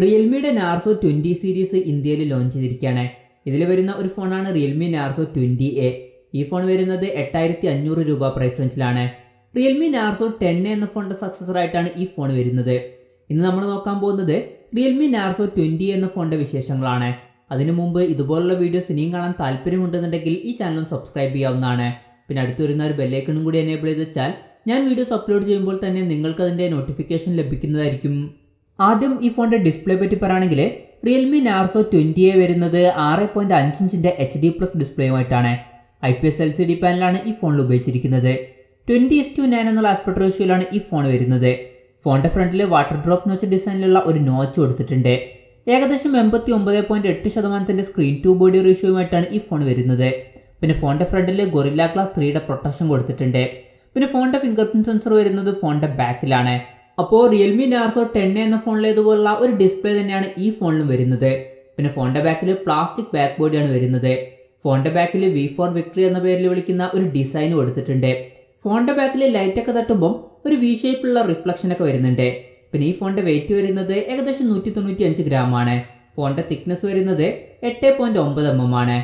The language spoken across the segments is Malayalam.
റിയൽമിയുടെ നാർസോ 20 സീരീസ് ഇന്ത്യയിൽ ലോഞ്ച് ചെയ്തിരിക്കുകയാണ്. ഇതിൽ വരുന്ന ഒരു ഫോണാണ് റിയൽമി നാർസോ 20a. ഈ ഫോൺ വരുന്നത് 8500 രൂപ പ്രൈസ് റേഞ്ചിലാണ്. റിയൽമി നാർസോ 10 എന്ന ഫോണിന്റെ സക്സസർ ആയിട്ടാണ് ഈ ഫോൺ വരുന്നത്. ഇന്ന് നമ്മൾ നോക്കാൻ പോകുന്നത് റിയൽമി നാർസോ 20 എന്ന ഫോണിന്റെ വിശേഷങ്ങളാണ്. അതിനു മുമ്പ് ഇതുപോലുള്ള വീഡിയോസ് ഇനിയും കാണാൻ താല്പര്യമുണ്ടെന്നുണ്ടെങ്കിൽ ഈ ചാനൽ സബ്സ്ക്രൈബ് ചെയ്യാവുന്നതാണ്. പിന്നെ അടുത്ത് വരുന്ന ഒരു ബെല്ലൈക്കണും കൂടി എനേബിൾ ചെയ്ത് വെച്ചാൽ ഞാൻ വീഡിയോസ് അപ്ലോഡ് ചെയ്യുമ്പോൾ തന്നെ നിങ്ങൾക്ക് അതിൻ്റെ നോട്ടിഫിക്കേഷൻ ലഭിക്കുന്നതായിരിക്കും. ആദ്യം ഈ ഫോണിന്റെ ഡിസ്പ്ലേ പറ്റി പറയുകയാണെങ്കിൽ റിയൽമി നാർസോ 20a വരുന്നത് 6.5 ഇഞ്ചിന്റെ HD+ ഡിസ്പ്ലേയുമായിട്ടാണ്. IPS LCD പാനലാണ് ഈ ഫോണിൽ ഉപയോഗിച്ചിരിക്കുന്നത്. 20:9 എന്നുള്ള ആസ്പെക്ട് റേഷ്യോയിലാണ് ഈ ഫോൺ വരുന്നത്. ഫോണിന്റെ ഫ്രണ്ടിൽ വാട്ടർ ഡ്രോപ്പ് നോച്ച് ഡിസൈനിലുള്ള ഒരു നോച്ച് കൊടുത്തിട്ടുണ്ട്. ഏകദേശം 89.8% സ്ക്രീൻ ടു ബോഡി റേഷ്യോയുമായിട്ടാണ് ഈ ഫോൺ വരുന്നത്. പിന്നെ ഫോണിന്റെ ഫ്രണ്ടിൽ ഗൊറില്ല ഗ്ലാസ് 3യുടെ പ്രൊട്ടക്ഷൻ കൊടുത്തിട്ടുണ്ട്. പിന്നെ ഫോണിന്റെ ഫിംഗർ പ്രിന്റ് സെൻസർ വരുന്നത് ഫോണിന്റെ ബാക്കിലാണ്. അപ്പോൾ റിയൽമി നാർസോ 10 എന്ന ഫോണിലേതുപോലുള്ള ഒരു ഡിസ്പ്ലേ തന്നെയാണ് ഈ ഫോണിലും വരുന്നത്. പിന്നെ ഫോണിന്റെ ബാക്കിൽ പ്ലാസ്റ്റിക് ബാക്ക് ബോഡിയാണ് വരുന്നത്. ഫോണിന്റെ ബാക്കിൽ V4 വിക്ടറി എന്ന പേരിൽ വിളിക്കുന്ന ഒരു ഡിസൈൻ കൊടുത്തിട്ടുണ്ട്. ഫോണിന്റെ ബാക്കിൽ ലൈറ്റൊക്കെ തട്ടുമ്പോൾ ഒരു V ഷേപ്പിലുള്ള റിഫ്ലക്ഷനൊക്കെ വരുന്നുണ്ട്. പിന്നെ ഈ ഫോണിന്റെ വെയിറ്റ് വരുന്നത് ഏകദേശം 195 ഗ്രാമാണ്. ഫോണിന്റെ തിക്നെസ് വരുന്നത് 8.9 mm ആണ്.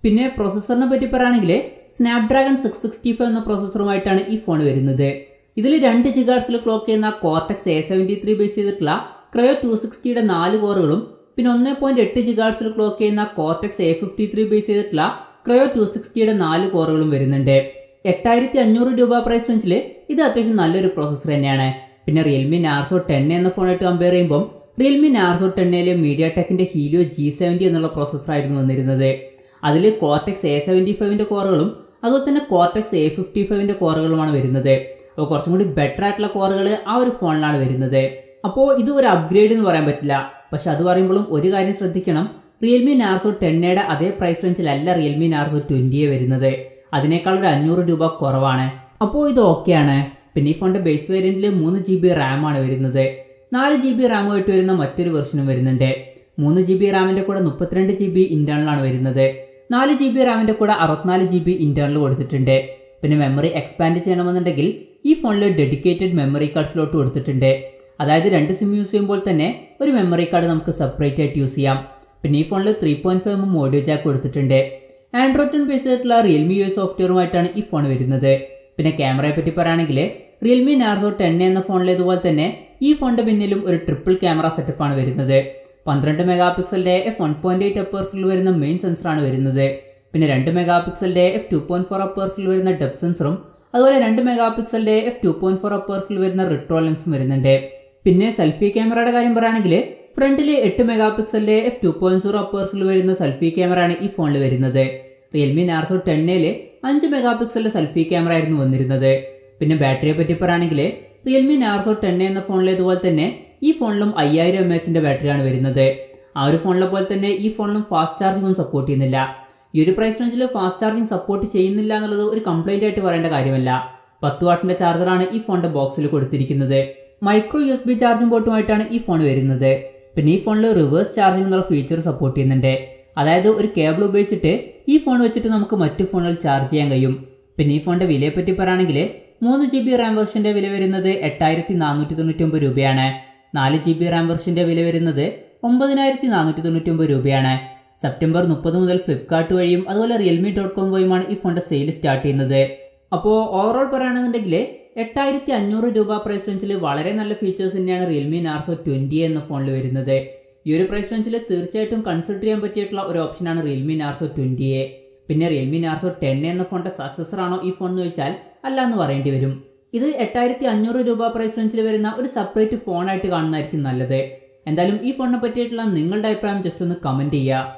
പിന്നെ പ്രൊസസ്സറിനെ പറ്റി പറയുകയാണെങ്കിൽ സ്നാപ്ഡ്രാഗൺ 665 എന്ന പ്രൊസസ്സറുമായിട്ടാണ് ഈ ഫോൺ വരുന്നത്. ഇതിൽ 2 GHz ക്ലോക്ക് ചെയ്യുന്ന കോർട്ടെക്സ് A73 ബേസ് ചെയ്തിട്ടുള്ള ക്രയോ 260യുടെ 4 കോറുകളും പിന്നെ 1.8 GHz ക്ലോക്ക് ചെയ്യുന്ന കോർട്ടെക്സ് A53 ബേസ് ചെയ്തിട്ടുള്ള ക്രയോ 260യുടെ 4 കോറുകളും വരുന്നുണ്ട്. 8500 രൂപ പ്രൈസ് റേഞ്ചിൽ ഇത് അത്യാവശ്യം നല്ലൊരു പ്രൊസസ്സർ തന്നെയാണ്. പിന്നെ റിയൽമി നാർസോ 10 എന്ന ഫോണായിട്ട് കമ്പയർ ചെയ്യുമ്പോൾ റിയൽമി നാർസോ 10ലെ MediaTekന്റെ ഹീലിയോ G70 എന്നുള്ള പ്രൊസസ്സറായിരുന്നു വന്നിരുന്നത്. അതിൽ കോർട്ടെക്സ് A75ന്റെ കോറുകളും അതുപോലെ തന്നെ കോർട്ടെക്സ് A55ന്റെ കോറുകളുമാണ് വരുന്നത്. അപ്പോൾ കുറച്ചും കൂടി ബെറ്റർ ആയിട്ടുള്ള കോറുകൾ ആ ഒരു ഫോണിലാണ് വരുന്നത്. അപ്പോൾ ഇത് ഒരു അപ്ഗ്രേഡ് എന്ന് പറയാൻ പറ്റില്ല. പക്ഷെ അത് പറയുമ്പോഴും ഒരു കാര്യം ശ്രദ്ധിക്കണം, റിയൽമി നാർസോ 10യുടെ അതേ പ്രൈസ് റേഞ്ചിലല്ല റിയൽമി നാർസോ 20a വരുന്നത്. അതിനേക്കാൾ ഒരു 500 രൂപ കുറവാണ്. അപ്പോൾ ഇത് ഓക്കെയാണ്. പിന്നെ ഈ ഫോണിന്റെ ബേസ് വേരിയന്റിൽ 3 GB റാം ആണ് വരുന്നത്. 4 GB റാമുമായിട്ട് വരുന്ന മറ്റൊരു വെർഷനും വരുന്നുണ്ട്. 3 GB റാമിന്റെ കൂടെ 32 GB ഇന്റേണൽ ആണ് വരുന്നത്. 4 GB റാമിന്റെ കൂടെ 64 GB ഇന്റേണൽ കൊടുത്തിട്ടുണ്ട്. പിന്നെ മെമ്മറി എക്സ്പാൻഡ് ചെയ്യണമെന്നുണ്ടെങ്കിൽ ഈ ഫോണിൽ ഡെഡിക്കേറ്റഡ് മെമ്മറി കാർഡ് സ്ലോട്ട് കൊടുത്തിട്ടുണ്ട്. അതായത് 2 സിം യൂസ് ചെയ്യുമ്പോൾ തന്നെ ഒരു മെമ്മറി കാർഡ് നമുക്ക് സെപ്പറേറ്റ് ആയിട്ട് യൂസ് ചെയ്യാം. പിന്നെ ഈ ഫോണിൽ 3.5 mm ഓഡിയോ ജാക്ക് കൊടുത്തിട്ടുണ്ട്. ആൻഡ്രോയിഡ് 10 ബേസ് ചെയ്തിട്ടുള്ള റിയൽമി UI സോഫ്റ്റ്വെയറുമായിട്ടാണ് ഈ ഫോൺ വരുന്നത്. പിന്നെ ക്യാമറയെ പറ്റി പറയുകയാണെങ്കിൽ റിയൽമി നാർസോ 10 എന്ന ഫോണിലേതുപോലെ തന്നെ ഈ ഫോണിന്റെ പിന്നിലും ഒരു ട്രിപ്പിൾ ക്യാമറ സെറ്റപ്പാണ് വരുന്നത്. 12 മെഗാപിക്സലിന്റെ f1.8 അപ്പേഴ്സിൽ വരുന്ന മെയിൻ സെൻസറാണ് വരുന്നത്. പിന്നെ 2 മെഗാപിക്സലിന്റെ f2.4 അപ്പേഴ്സിൽ വരുന്ന ഡെപ്ത് സെൻസറും അതുപോലെ 2 മെഗാപിക്സലിന്റെ f2.4 അപ്പേഴ്സിൽ വരുന്ന റിട്രോ ലെൻസും വരുന്നുണ്ട്. പിന്നെ സെൽഫി ക്യാമറയുടെ കാര്യം പറയുകയാണെങ്കിൽ ഫ്രണ്ടിൽ 8 മെഗാപിക്സലിന്റെ f2.0 അപ്പേഴ്സിൽ വരുന്ന സെൽഫി ക്യാമറയാണ് ഈ ഫോണിൽ വരുന്നത്. റിയൽമി നാർസോ 10ൽ 5 മെഗാപിക്സലിന്റെ സെൽഫി ക്യാമറ ആയിരുന്നു വന്നിരുന്നത്. പിന്നെ ബാറ്ററിയെ പറ്റി പറയുകയാണെങ്കിൽ റിയൽമി നാർസോ 10 എന്ന ഫോണിലേതുപോലെ തന്നെ ഈ ഫോണിലും 5000 mAhന്റെ ബാറ്ററിയാണ് വരുന്നത്. ആ ഒരു ഫോണിലെ പോലെ തന്നെ ഈ ഫോണിലും ഫാസ്റ്റ് ചാർജിംഗ് ഒന്നും സപ്പോർട്ട് ചെയ്യുന്നില്ല. ഈ ഒരു പ്രൈസ് റേഞ്ചിൽ ഫാസ്റ്റ് ചാർജിംഗ് സപ്പോർട്ട് ചെയ്യുന്നില്ല എന്നുള്ളത് ഒരു കംപ്ലൈന്റ് ആയിട്ട് പറയേണ്ട കാര്യമല്ല. 10 വാട്ടിന്റെ ചാർജറാണ് ഈ ഫോണിന്റെ ബോക്സിൽ കൊടുത്തിരിക്കുന്നത്. മൈക്രോ USB ചാർജിംഗ് പോർട്ടുമായിട്ടാണ് ഈ ഫോൺ വരുന്നത്. പിന്നെ ഈ ഫോണിൽ റിവേഴ്സ് ചാർജിംഗ് എന്നുള്ള ഫീച്ചർ സപ്പോർട്ട് ചെയ്യുന്നുണ്ട്. അതായത് ഒരു കേബിൾ ഉപയോഗിച്ചിട്ട് ഈ ഫോൺ വെച്ചിട്ട് നമുക്ക് മറ്റു ഫോണുകൾ ചാർജ് ചെയ്യാൻ കഴിയും. പിന്നെ ഈ ഫോണിന്റെ വിലയെ പറ്റി പറയുകയാണെങ്കിൽ 3 GB റാം വെർഷന്റെ വില വരുന്നത് 8499 രൂപയാണ്. 4 GB റാം വെർഷന്റെ വില വരുന്നത് 9499 രൂപയാണ്. സെപ്റ്റംബർ 30 മുതൽ ഫ്ലിപ്കാർട്ട് വഴിയും അതുപോലെ realme.com വഴിയുമാണ് ഈ ഫോണിന്റെ സെയിൽ സ്റ്റാർട്ട് ചെയ്യുന്നത്. അപ്പോൾ ഓവറോൾ പറയുകയാണെന്നുണ്ടെങ്കിൽ 8500 രൂപ പ്രൈസ് റേഞ്ചിൽ വളരെ നല്ല ഫീച്ചേഴ്സ് തന്നെയാണ് റിയൽമി നാർസോ 20 എന്ന ഫോണിൽ വരുന്നത്. ഈ ഒരു പ്രൈസ് റേഞ്ചിൽ തീർച്ചയായിട്ടും കൺസിഡർ ചെയ്യാൻ പറ്റിയിട്ടുള്ള ഒരു ഓപ്ഷനാണ് റിയൽമി നാർസോ 20a. പിന്നെ റിയൽമി നാർസോ 10 എന്ന ഫോണിന്റെ സക്സസർ ആണോ ഈ ഫോൺ എന്ന് ചോദിച്ചാൽ അല്ല എന്ന് പറയേണ്ടി വരും. ഇത് 8500 രൂപ പ്രൈസ് റേഞ്ചിൽ വരുന്ന ഒരു സെപ്പറേറ്റ് ഫോണായിട്ട് കാണുന്നതായിരിക്കും നല്ലത്. എന്തായാലും ഈ ഫോണിനെ പറ്റിയിട്ടുള്ള നിങ്ങളുടെ അഭിപ്രായം ജസ്റ്റ് ഒന്ന് കമൻറ്റ് ചെയ്യുക.